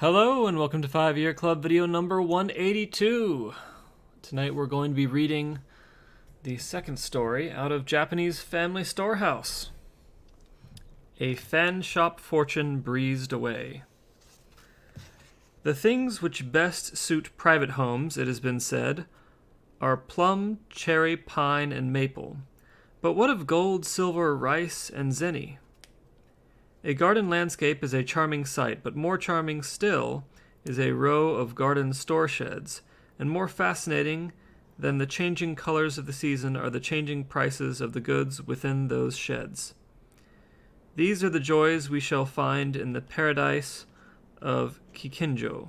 Hello and welcome to 5-Year Club video number 182. Tonight we're going to be reading the second story out of Japanese Family Storehouse. A fan shop fortune breezed away. The things which best suit private homes, it has been said, are plum, cherry, pine, and maple. But what of gold, silver, rice, and zenny? A garden landscape is a charming sight, but more charming still is a row of garden store sheds, and more fascinating than the changing colors of the season are the changing prices of the goods within those sheds. These are the joys we shall find in the paradise of Kikinjo!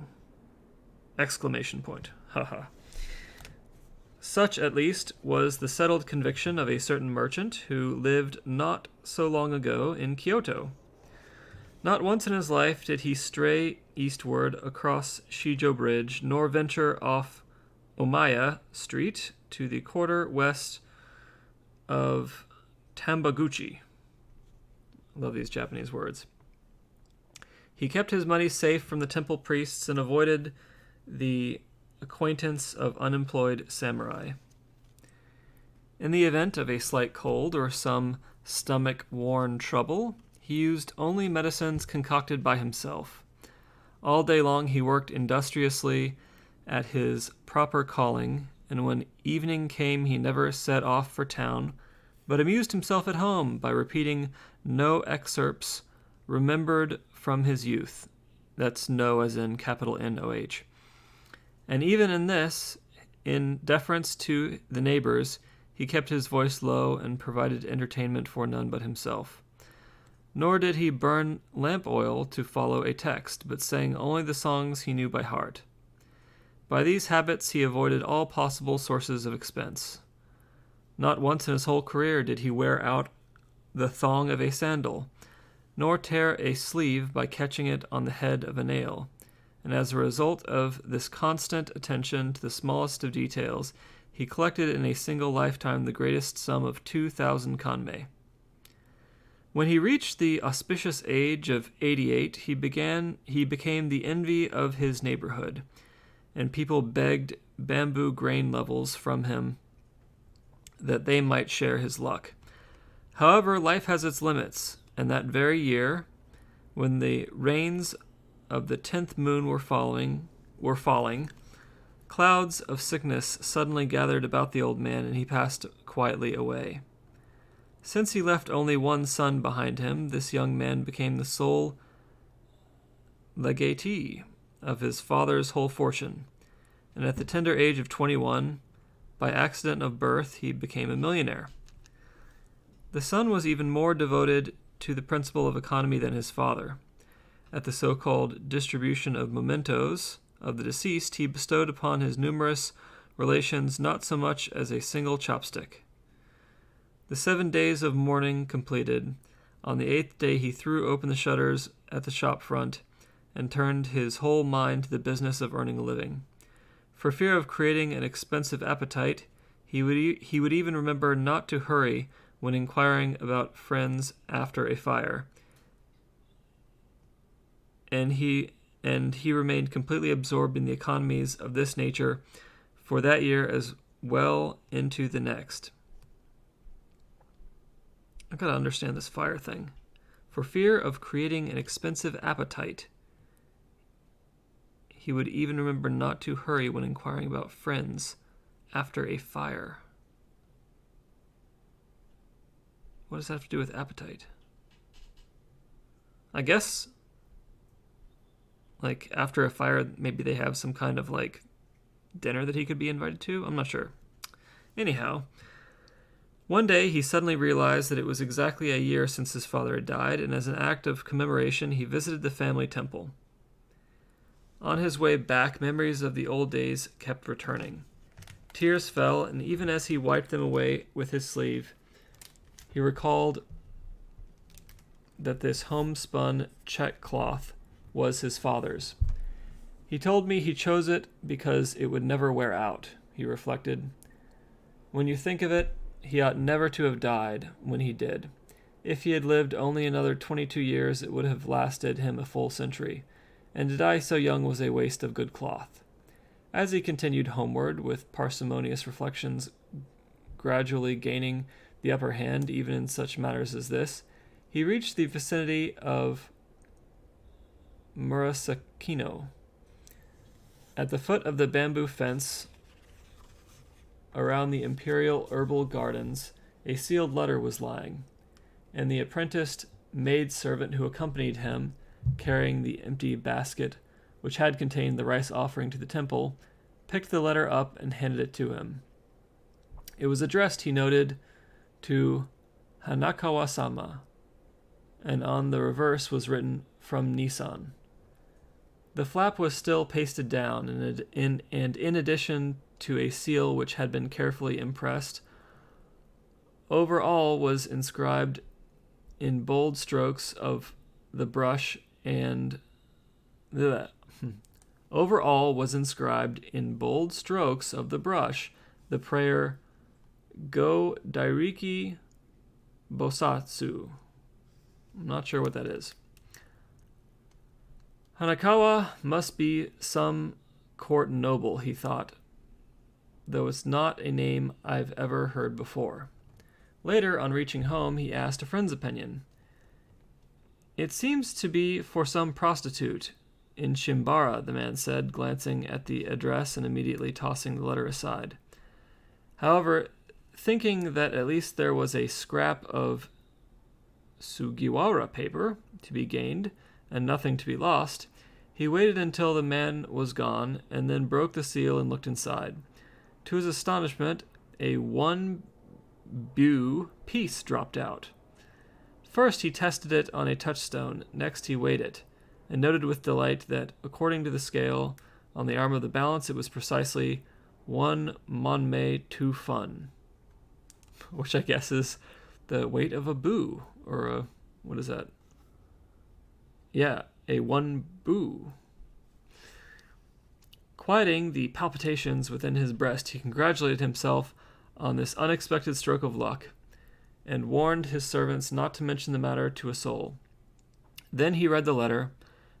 Exclamation point. Haha. Such, at least, was the settled conviction of a certain merchant who lived not so long ago in Kyoto. Not once in his life did he stray eastward across Shijo Bridge, nor venture off Omiya Street to the quarter west of Tambaguchi. I love these Japanese words. He kept his money safe from the temple priests and avoided the acquaintance of unemployed samurai. In the event of a slight cold or some stomach-worn trouble, he used only medicines concocted by himself. All day long he worked industriously at his proper calling, and when evening came he never set off for town, but amused himself at home by repeating no excerpts remembered from his youth. That's no as in capital N-O-H. And even in this, in deference to the neighbors, he kept his voice low and provided entertainment for none but himself. Nor did he burn lamp oil to follow a text, but sang only the songs he knew by heart. By these habits he avoided all possible sources of expense. Not once in his whole career did he wear out the thong of a sandal, nor tear a sleeve by catching it on the head of a nail, and as a result of this constant attention to the smallest of details, he collected in a single lifetime the greatest sum of 2,000 kanmei. When he reached the auspicious age of 88, he became the envy of his neighborhood, and people begged bamboo grain levels from him that they might share his luck. However, life has its limits, and that very year, when the rains of the 10th moon were falling, clouds of sickness suddenly gathered about the old man, and he passed quietly away. Since he left only one son behind him, this young man became the sole legatee of his father's whole fortune, and at the tender age of 21, by accident of birth, he became a millionaire. The son was even more devoted to the principle of economy than his father. At the so-called distribution of mementos of the deceased, he bestowed upon his numerous relations not so much as a single chopstick. The 7 days of mourning completed, on the 8th day he threw open the shutters at the shop front and turned his whole mind to the business of earning a living. For fear of creating an expensive appetite, he would even remember not to hurry when inquiring about friends after a fire, and he remained completely absorbed in the economies of this nature for that year as well into the next. I've got to understand this fire thing. For fear of creating an expensive appetite, he would even remember not to hurry when inquiring about friends after a fire. What does that have to do with appetite? I guess, like, after a fire, maybe they have some kind of, like, dinner that he could be invited to? I'm not sure. Anyhow, one day he suddenly realized that it was exactly a year since his father had died, and as an act of commemoration, he visited the family temple. On his way back, memories of the old days kept returning. Tears fell, and even as he wiped them away with his sleeve, he recalled that this homespun check cloth was his father's. He told me he chose it because it would never wear out, he reflected. When you think of it, he ought never to have died when he did. If he had lived only another 22 years, it would have lasted him a full century. and to die so young was a waste of good cloth. As he continued homeward, with parsimonious reflections gradually gaining the upper hand even in such matters as this, he reached the vicinity of Murasakino. At the foot of the bamboo fence around the imperial herbal gardens, a sealed letter was lying, and the apprenticed maid-servant who accompanied him, carrying the empty basket which had contained the rice offering to the temple, picked the letter up and handed it to him. It was addressed, he noted, to Hanakawa-sama, and on the reverse was written, "From Nissan." The flap was still pasted down, and in addition to a seal which had been carefully impressed, over all was inscribed in bold strokes of the brush and the prayer Go Dairiki Bosatsu. I'm not sure what that is. Hanakawa must be some court noble, he thought, though it's not a name I've ever heard before. Later, on reaching home, he asked a friend's opinion. "It seems to be for some prostitute in Shimbara," the man said, glancing at the address and immediately tossing the letter aside. However, thinking that at least there was a scrap of Sugiwara paper to be gained and nothing to be lost, he waited until the man was gone and then broke the seal and looked inside. To his astonishment, a 1-bu piece dropped out. First he tested it on a touchstone, next he weighed it, and noted with delight that, according to the scale on the arm of the balance, it was precisely 1 monmei 2 fun, which I guess is the weight of a bu, or a, what is that? Yeah, a 1-bu. Quieting the palpitations within his breast, he congratulated himself on this unexpected stroke of luck, and warned his servants not to mention the matter to a soul. Then he read the letter,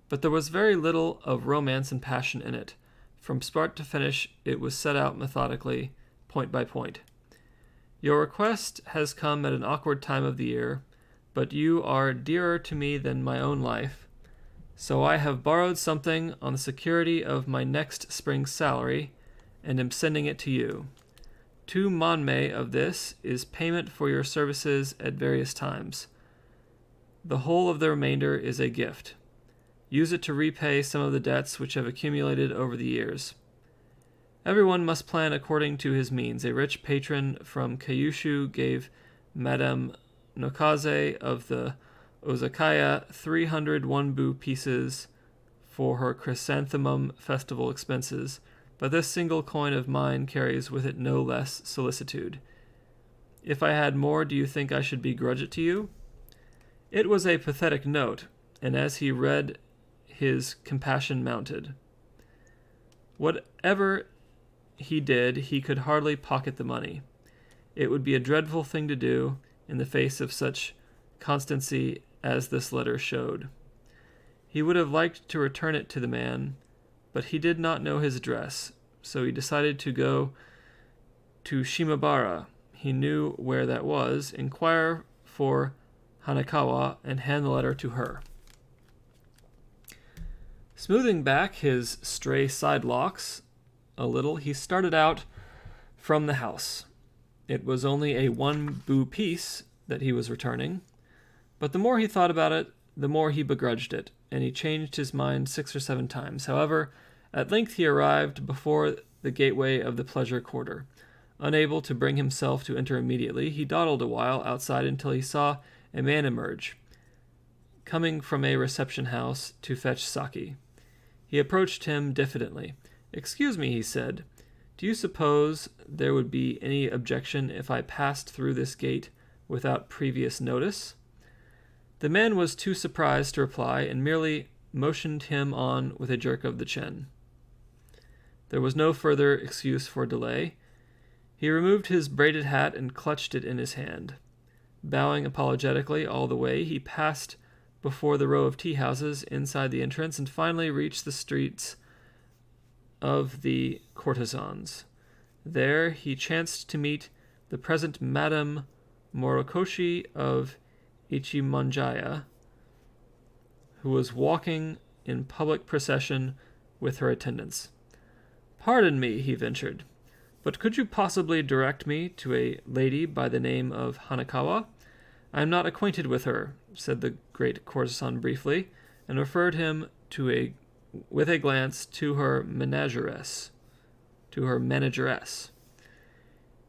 but there was very little of romance and passion in it. From start to finish, it was set out methodically, point by point. "Your request has come at an awkward time of the year, but you are dearer to me than my own life, so I have borrowed something on the security of my next spring's salary, and am sending it to you. 2 monmei of this is payment for your services at various times. The whole of the remainder is a gift. Use it to repay some of the debts which have accumulated over the years. Everyone must plan according to his means. A rich patron from Kyushu gave Madame Nokaze of the Ozakaya 300 1-bu pieces for her chrysanthemum festival expenses, but this single coin of mine carries with it no less solicitude. If I had more, do you think I should begrudge it to you?" It was a pathetic note, and as he read, his compassion mounted. Whatever he did, he could hardly pocket the money. It would be a dreadful thing to do in the face of such constancy as this letter showed. He would have liked to return it to the man, but he did not know his address, so he decided to go to Shimabara. He knew where that was, inquire for Hanakawa, and hand the letter to her. Smoothing back his stray side locks a little, he started out from the house. It was only a 1-bu piece that he was returning, but the more he thought about it, the more he begrudged it, and he changed his mind 6 or 7 times. However, at length he arrived before the gateway of the pleasure quarter. Unable to bring himself to enter immediately, he dawdled a while outside until he saw a man emerge, coming from a reception house to fetch sake. He approached him diffidently. "Excuse me," he said, "do you suppose there would be any objection if I passed through this gate without previous notice?" The man was too surprised to reply, and merely motioned him on with a jerk of the chin. There was no further excuse for delay. He removed his braided hat and clutched it in his hand. Bowing apologetically all the way, he passed before the row of tea houses inside the entrance, and finally reached the streets of the courtesans. There he chanced to meet the present Madame Morokoshi of Ichimonjaya, who was walking in public procession with her attendants. "Pardon me," he ventured, "but could you possibly direct me to a lady by the name of Hanakawa? I am not acquainted with her," said the great courtesan briefly, and referred him with a glance to her manageress.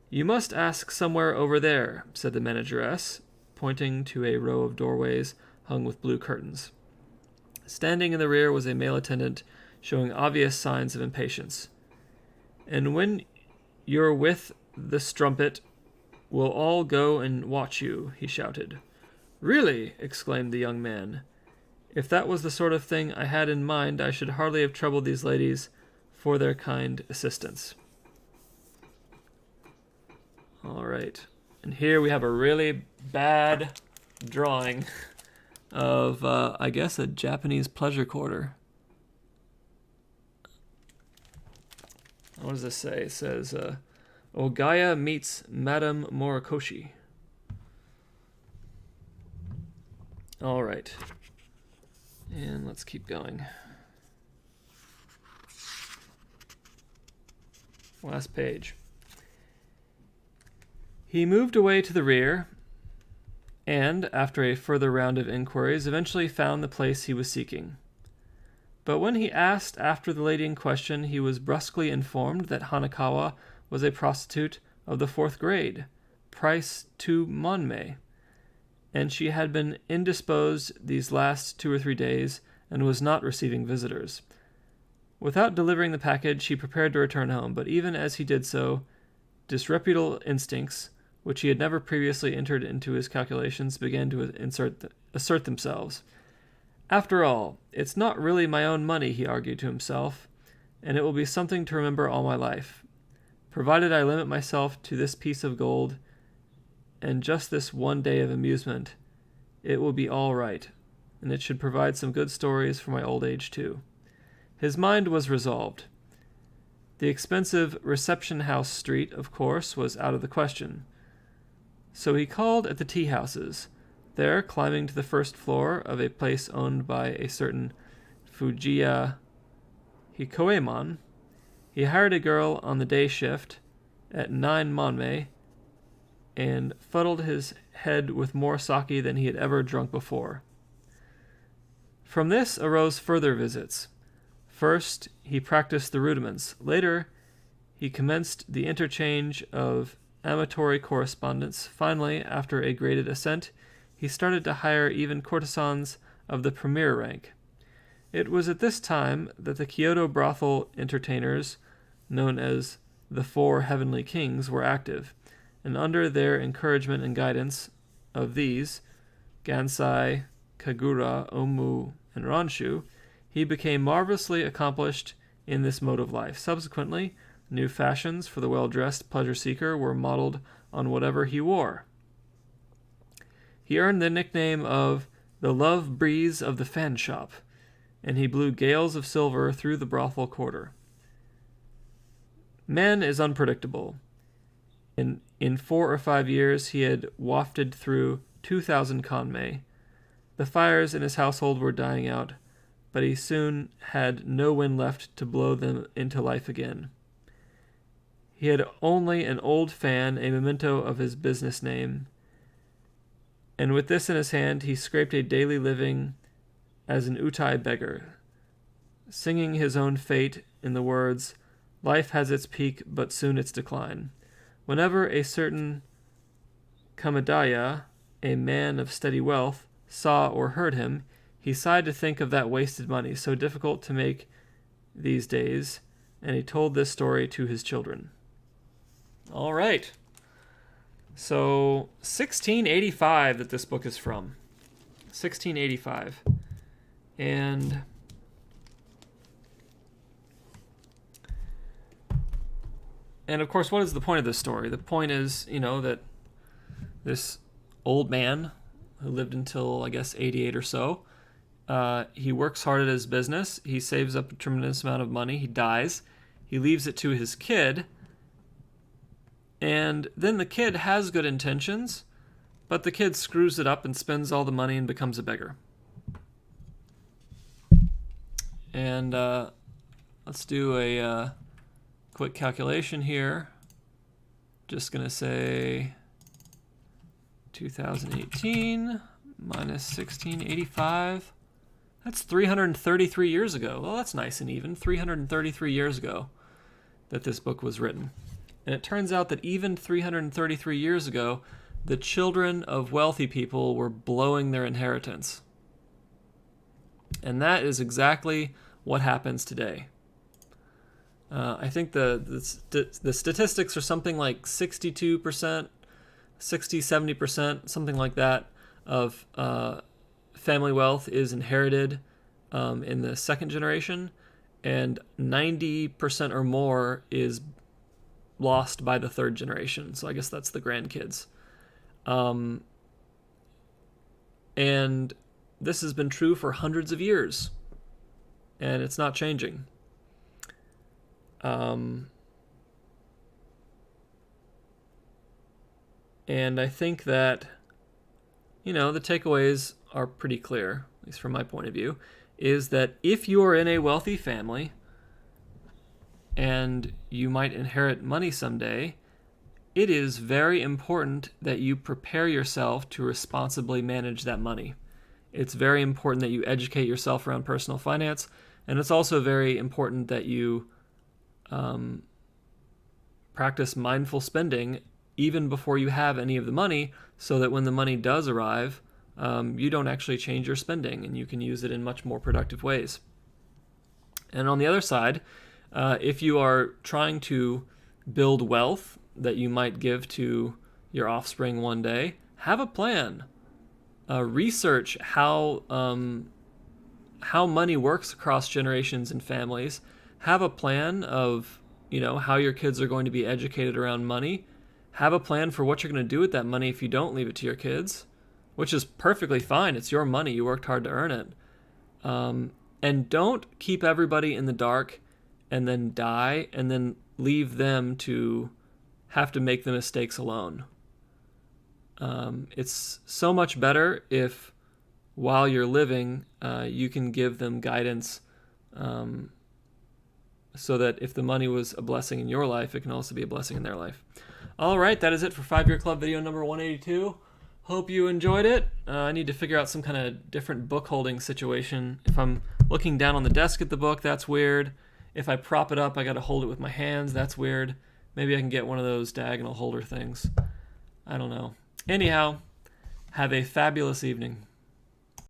"You must ask somewhere over there," said the manageress, pointing to a row of doorways hung with blue curtains. Standing in the rear was a male attendant, showing obvious signs of impatience. "And when you're with the strumpet, we'll all go and watch you," he shouted. "Really?" exclaimed the young man. "If that was the sort of thing I had in mind, I should hardly have troubled these ladies for their kind assistance." All right. And here we have a really bad drawing of, I guess, a Japanese pleasure quarter. What does this say? It says, Ogaya meets Madame Morokoshi. All right. And let's keep going. Last page. He moved away to the rear, and, after a further round of inquiries, eventually found the place he was seeking. But when he asked after the lady in question, he was brusquely informed that Hanakawa was a prostitute of the 4th grade, price 2 monmei, and she had been indisposed these last 2 or 3 days and was not receiving visitors. Without delivering the package, he prepared to return home, but even as he did so, disreputable instincts, which he had never previously entered into his calculations, began to assert themselves. "After all, it's not really my own money," he argued to himself, "and it will be something to remember all my life. Provided I limit myself to this piece of gold and just this one day of amusement, it will be all right, and it should provide some good stories for my old age, too." His mind was resolved. The expensive Reception House Street, of course, was out of the question. So he called at the tea houses. There, climbing to the first floor of a place owned by a certain Fujiya Hikoemon, he hired a girl on the day shift at 9 monmei and fuddled his head with more sake than he had ever drunk before. From this arose further visits. First, he practiced the rudiments. Later, he commenced the interchange of amatory correspondence. Finally, after a graded ascent, he started to hire even courtesans of the premier rank. It was at this time that the Kyoto brothel entertainers, known as the 4 Heavenly Kings, were active, and under their encouragement and guidance of these, Gansai, Kagura, Omu, and Ronshu, he became marvelously accomplished in this mode of life. Subsequently, new fashions for the well-dressed pleasure-seeker were modeled on whatever he wore. He earned the nickname of the Love Breeze of the Fan Shop, and he blew gales of silver through the brothel quarter. Man is unpredictable. In 4 or 5 years, he had wafted through 2,000 konmei. The fires in his household were dying out, but he soon had no wind left to blow them into life again. He had only an old fan, a memento of his business name, and with this in his hand, he scraped a daily living as an utai beggar, singing his own fate in the words, "Life has its peak, but soon its decline." Whenever a certain Kamadaya, a man of steady wealth, saw or heard him, he sighed to think of that wasted money, so difficult to make these days, and he told this story to his children. All right. So, 1685 that this book is from. 1685. And of course, what is the point of this story? The point is, that this old man who lived until, I guess, 88 or so. He works hard at his business. He saves up a tremendous amount of money. He dies. He leaves it to his kid. And then the kid has good intentions, but the kid screws it up and spends all the money and becomes a beggar. And let's do a quick calculation here. Just going to say 2018 minus 1685. That's 333 years ago. Well, that's nice and even. 333 years ago that this book was written. And it turns out that even 333 years ago, the children of wealthy people were blowing their inheritance. And that is exactly what happens today. I think the statistics are something like 62%, 60, 70%, something like that, of family wealth is inherited in the second generation, and 90% or more is lost by the third generation. So I guess that's the grandkids. And this has been true for hundreds of years, and it's not changing. And I think that, the takeaways are pretty clear, at least from my point of view, is that if you are in a wealthy family and you might inherit money someday, it is very important that you prepare yourself to responsibly manage that money. It's very important that you educate yourself around personal finance, and it's also very important that you practice mindful spending even before you have any of the money, so that when the money does arrive, you don't actually change your spending and you can use it in much more productive ways. And on the other side, if you are trying to build wealth that you might give to your offspring one day, have a plan. Research how money works across generations and families. Have a plan of how your kids are going to be educated around money. Have a plan for what you're going to do with that money if you don't leave it to your kids, which is perfectly fine. It's your money. You worked hard to earn it. And don't keep everybody in the dark and then die and then leave them to have to make the mistakes alone. It's so much better if, while you're living, you can give them guidance, so that if the money was a blessing in your life, it can also be a blessing in their life. All right, that is it for 5-Year Club video number 182. Hope you enjoyed it. I need to figure out some kind of different book holding situation. If I'm looking down on the desk at the book, that's weird. If I prop it up, I got to hold it with my hands. That's weird. Maybe I can get one of those diagonal holder things. I don't know. Anyhow, have a fabulous evening.